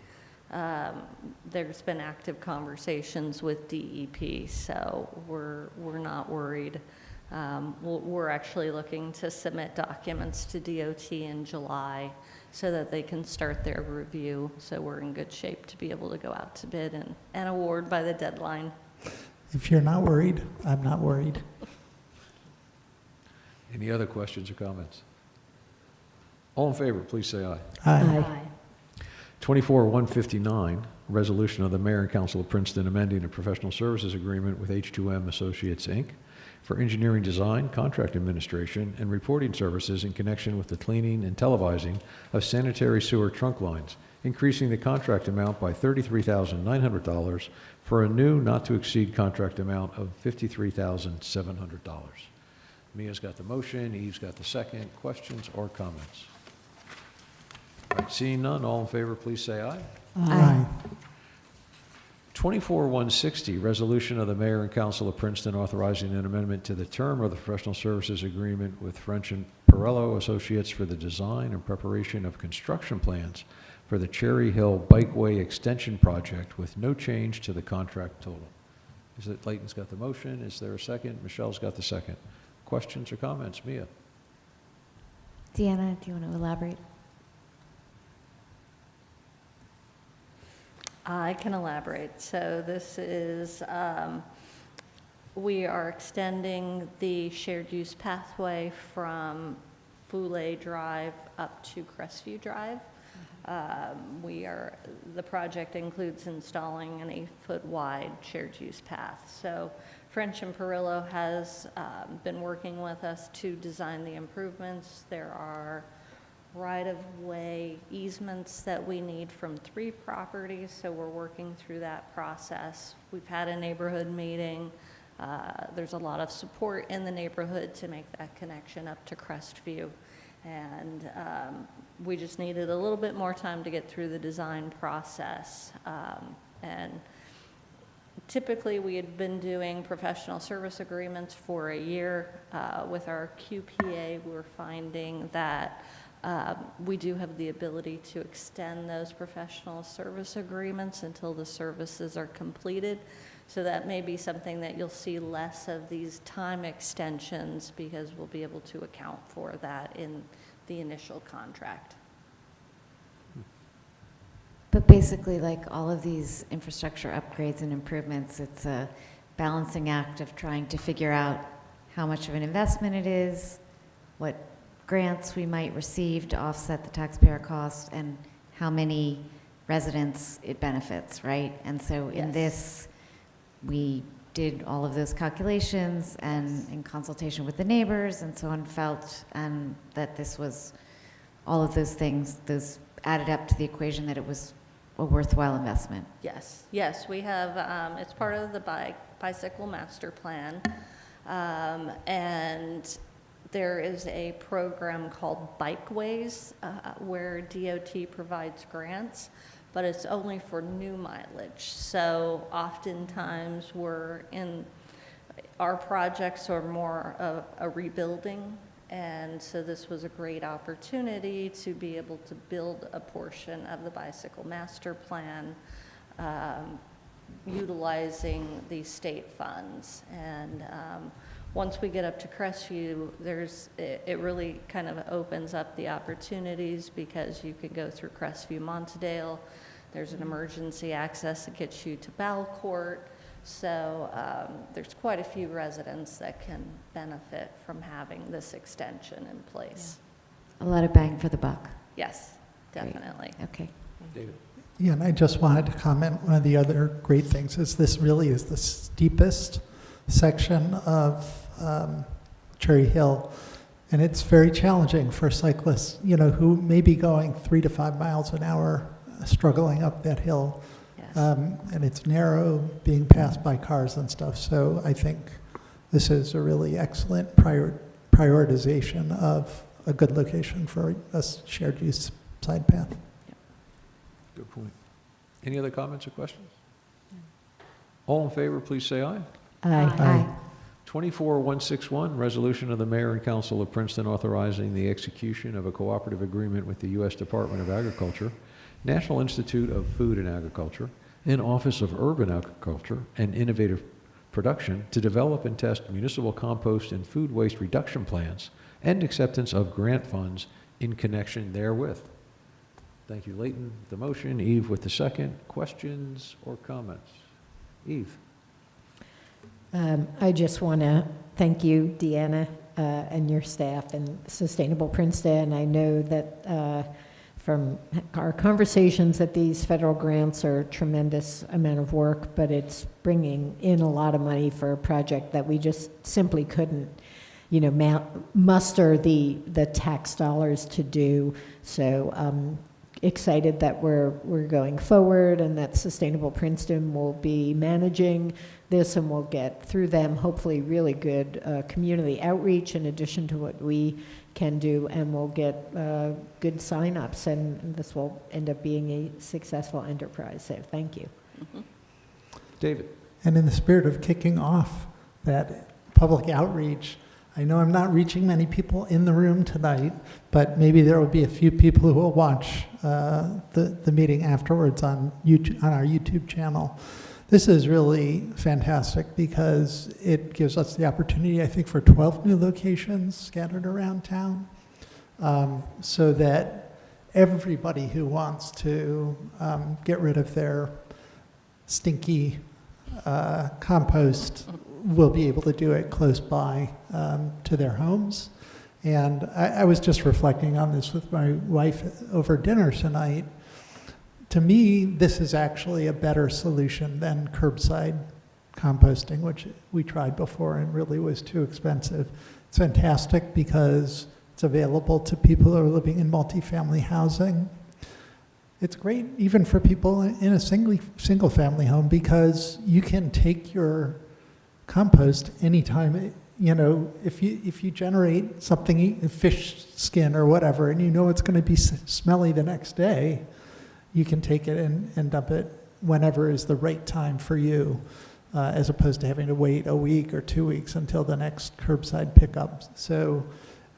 There's been active conversations with DEP, so we're not worried. We're actually looking to submit documents to DOT in July so that they can start their review. So we're in good shape to be able to go out to bid and award by the deadline. If you're not worried, I'm not worried. Any other questions or comments? All in favor, please say aye. Aye. 24-159, resolution of the mayor and council of Princeton amending a professional services agreement with H2M Associates, Inc. for engineering design, contract administration, and reporting services in connection with the cleaning and televising of sanitary sewer trunk lines, increasing the contract amount by $33,900 for a new not-to-exceed contract amount of $53,700. Mia's got the motion, Eve's got the second. Questions or comments? All right, seeing none, all in favor, please say aye. Aye. 24-160, resolution of the mayor and council of Princeton authorizing an amendment to the term of the professional services agreement with French and Perello Associates for the design and preparation of construction plans for the Cherry Hill Bikeway Extension Project with no change to the contract total. Is it Layton's got the motion? Is there a second? Michelle's got the second. Questions or comments? Mia? Deanna, do you want to elaborate? I can elaborate. So this is, we are extending the shared use pathway from Foulet Drive up to Crestview Drive. The project includes installing an 8-foot wide shared use path. So French and Perello has been working with us to design the improvements. There are right-of-way easements that we need from 3 properties, so we're working through that process. We've had a neighborhood meeting. There's a lot of support in the neighborhood to make that connection up to Crestview. And we just needed a little bit more time to get through the design process. And typically, we had been doing professional service agreements for a year. With our QPA, we're finding that we do have the ability to extend those professional service agreements until the services are completed. So that may be something that you'll see less of these time extensions because we'll be able to account for that in the initial contract. But basically, like all of these infrastructure upgrades and improvements, it's a balancing act of trying to figure out how much of an investment it is, what grants we might receive to offset the taxpayer cost, and how many residents it benefits, right? And so in this, we did all of those calculations and in consultation with the neighbors and so on, felt that this was, all of those things, those added up to the equation that it was a worthwhile investment. Yes, yes, we have, it's part of the bicycle master plan. And there is a program called Bikeways where DOT provides grants but it's only for new mileage. So oftentimes our projects are more of a rebuilding, and so this was a great opportunity to be able to build a portion of the bicycle master plan, utilizing the state funds. And once we get up to Crestview, it really kind of opens up the opportunities, because you can go through Crestview, Montedale. There's an emergency access that gets you to Balcourt. So there's quite a few residents that can benefit from having this extension in place. A lot of bang for the buck. Yes, definitely. Okay. David? Yeah, and I just wanted to comment, one of the other great things is this really is the steepest section of Cherry Hill, and it's very challenging for cyclists, who may be going 3 to 5 miles an hour, struggling up that hill. Yes. And it's narrow, being passed by cars and stuff. So I think this is a really excellent prioritization of a good location for a shared use side path. Good point. Any other comments or questions? All in favor, please say aye. Aye. 24161, resolution of the Mayor and Council of Princeton authorizing the execution of a cooperative agreement with the U.S. Department of Agriculture, National Institute of Food and Agriculture, and Office of Urban Agriculture and Innovative Production to develop and test municipal compost and food waste reduction plans and acceptance of grant funds in connection therewith. Thank you, Leighton, the motion. Eve with the second. Questions or comments? Eve? I just want to thank you, Deanna, and your staff and Sustainable Princeton. I know that from our conversations that these federal grants are a tremendous amount of work, but it's bringing in a lot of money for a project that we just simply couldn't, muster the tax dollars to do. So excited that we're going forward, and that Sustainable Princeton will be managing this, and we'll get through them hopefully really good community outreach in addition to what we can do, and we'll get good signups, and this will end up being a successful enterprise. So thank you. Mm-hmm. David? And in the spirit of kicking off that public outreach, I know I'm not reaching many people in the room tonight, but maybe there will be a few people who will watch the meeting afterwards on YouTube, on our YouTube channel. This is really fantastic because it gives us the opportunity, I think, for 12 new locations scattered around town, so that everybody who wants to get rid of their stinky compost will be able to do it close by to their homes. And I was just reflecting on this with my wife over dinner tonight. To me, this is actually a better solution than curbside composting, which we tried before and really was too expensive. It's fantastic because it's available to people who are living in multifamily housing. It's great even for people in a single family home, because you can take your compost anytime. If you generate something, a fish skin or whatever, and you know it's going to be smelly the next day, you can take it and dump it whenever is the right time for you, as opposed to having to wait a week or 2 weeks until the next curbside pickup. So,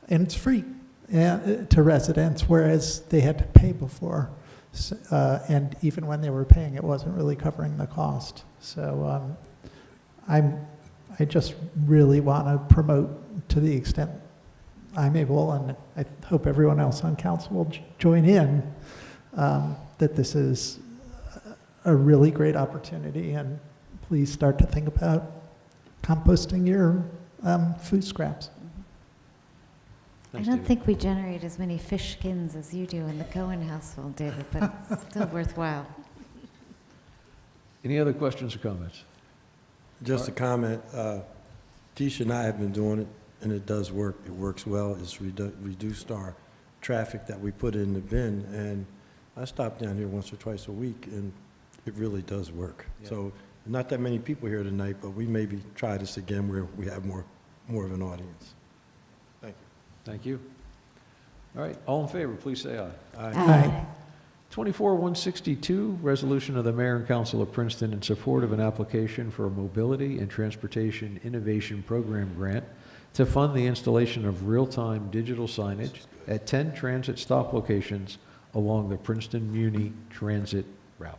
and it's free to residents, whereas they had to pay before. And even when they were paying, it wasn't really covering the cost. So I just really want to promote, to the extent I'm able, and I hope everyone else on council will join in, that this is a really great opportunity, and please start to think about composting your food scraps. Thanks, I don't David. think we generate as many fish skins as you do in the Cohen household, David, but it's still worthwhile. Any other questions or comments? Just a comment, Tisha and I have been doing it, and it does work. It works well. It's reduced our traffic that we put in the bin, and I stop down here once or twice a week, and it really does work. Yeah. So not that many people here tonight, but we maybe try this again where we have more of an audience. Thank you. Thank you. All right, all in favor, please say aye. Aye. 24-162, resolution of the Mayor and Council of Princeton in support of an application for a Mobility and Transportation Innovation Program grant to fund the installation of real-time digital signage at 10 transit stop locations along the Princeton Muni Transit route.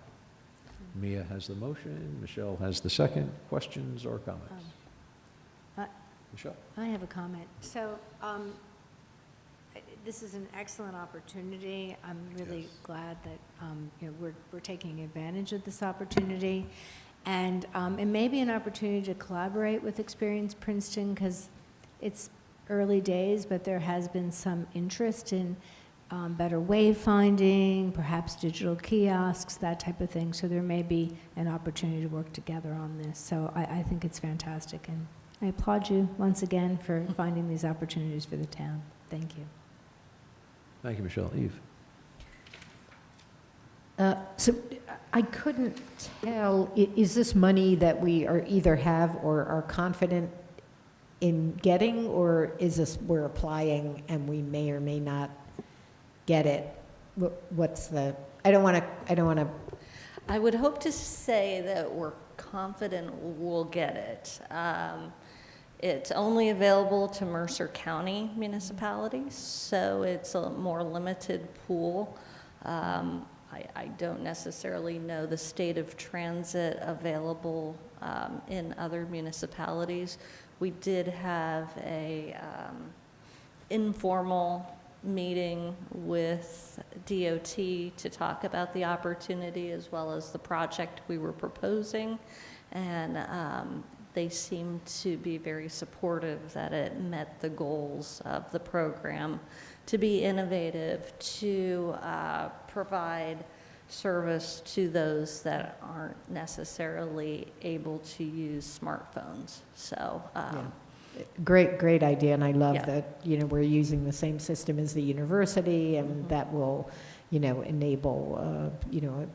Mia has the motion, Michelle has the second. Questions or comments? Michelle? I have a comment. So, this is an excellent opportunity. I'm really glad that, we're taking advantage of this opportunity. And it may be an opportunity to collaborate with Experience Princeton, because it's early days, but there has been some interest in better wayfinding, perhaps digital kiosks, that type of thing. So there may be an opportunity to work together on this. So I think it's fantastic, and I applaud you once again for finding these opportunities for the town. Thank you. Thank you, Michelle. Eve? So I couldn't tell, is this money that we are either have or are confident in getting, or is this we're applying and we may or may not get it? What's the, I don't want to. I would hope to say that we're confident we'll get it. It's only available to Mercer County municipalities, so it's a more limited pool. I don't necessarily know the state of transit available in other municipalities. We did have a informal meeting with DOT to talk about the opportunity as well as the project we were proposing, and they seemed to be very supportive that it met the goals of the program to be innovative, to provide service to those that aren't necessarily able to use smartphones. So, Great idea, and I love Yeah. that, we're using the same system as the university, and that will, enable, a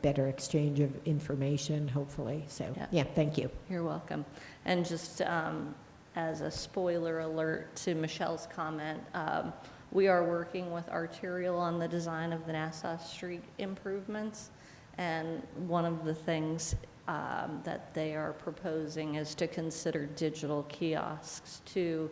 better exchange of information, hopefully. So, Yeah. thank you. You're welcome. And just as a spoiler alert to Michelle's comment, we are working with Arterial on the design of the Nassau Street improvements. And one of the things that they are proposing is to consider digital kiosks to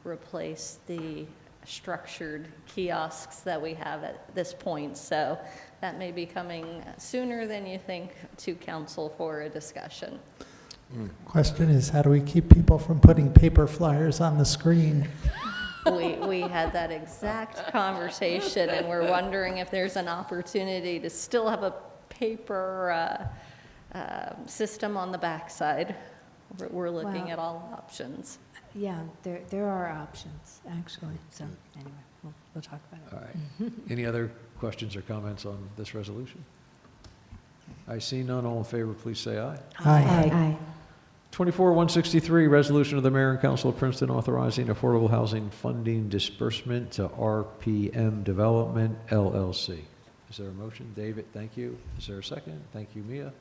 replace the structured kiosks that we have at this point. So that may be coming sooner than you think to council for a discussion. Question is, how do we keep people from putting paper flyers on the screen? We had that exact conversation, and we're wondering if there's an opportunity to still have a paper system on the backside. We're looking Wow. at all options. Yeah, there are options, actually. So anyway, we'll talk about it. All right. Any other questions or comments on this resolution? I see none. All in favor, please say aye. Aye. 24-163, resolution of the Mayor and Council of Princeton authorizing affordable housing funding disbursement to RPM Development, LLC. Is there a motion? David, thank you. Is there a second? Thank you, Mia.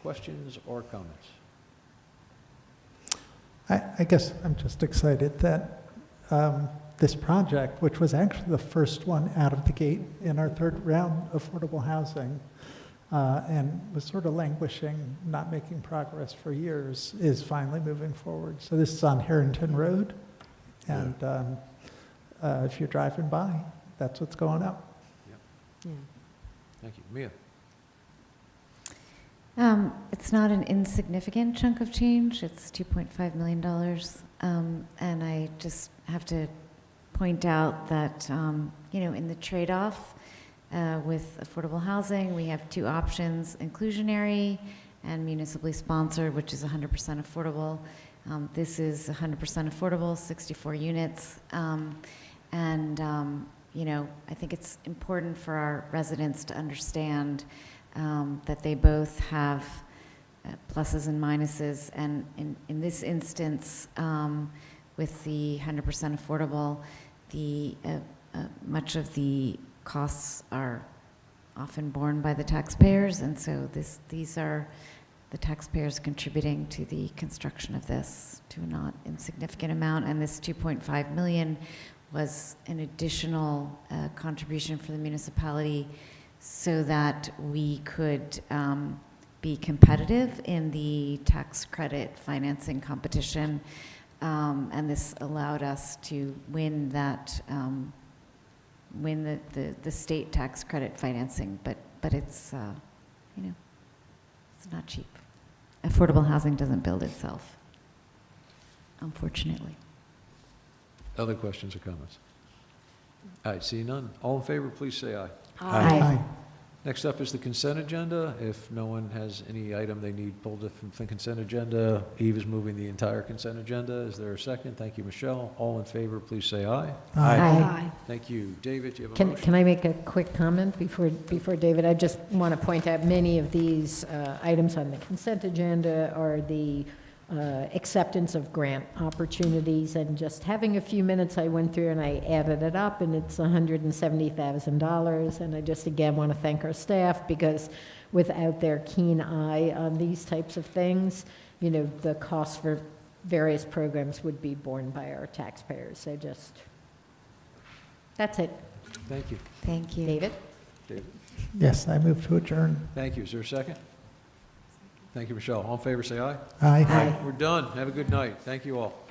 Questions or comments? I guess I'm just excited that this project, which was actually the first one out of the gate in our third round affordable housing, and was sort of languishing, not making progress for years, is finally moving forward. So this is on Harrington Road, and if you're driving by, that's what's going up. Yeah. Thank you. Mia? It's not an insignificant chunk of change. It's $2.5 million. And I just have to point out that, in the trade-off with affordable housing, we have two options: inclusionary and municipally sponsored, which is 100% affordable. This is 100% affordable, 64 units. I think it's important for our residents to understand that they both have pluses and minuses, and in this instance, with the 100% affordable, much of the costs are often borne by the taxpayers, and so these are the taxpayers contributing to the construction of this to a not insignificant amount, and this $2.5 million was an additional contribution for the municipality so that we could be competitive in the tax credit financing competition. And this allowed us to win that, win the state tax credit financing, but it's, you know, it's not cheap. Affordable housing doesn't build itself, unfortunately. Other questions or comments? All right, see none. All in favor, please say aye. Aye. Next up is the consent agenda. If no one has any item they need pulled from the consent agenda, Eve is moving the entire consent agenda. Is there a second? Thank you, Michelle. All in favor, please say aye. Aye. Thank you. David, do you have a Can motion? I make a quick comment before David? I just want to point out many of these items on the consent agenda are the acceptance of grant opportunities, and just having a few minutes, I went through and I added it up, and it's $170,000. And I just again want to thank our staff, because without their keen eye on these types of things, you know, the costs for various programs would be borne by our taxpayers. So just, that's it. Thank you. Thank you. David? David? Yes, I move to adjourn. Thank you. Is there a second? Thank you, Michelle. All in favor, say aye. Aye. We're done. Have a good night. Thank you all.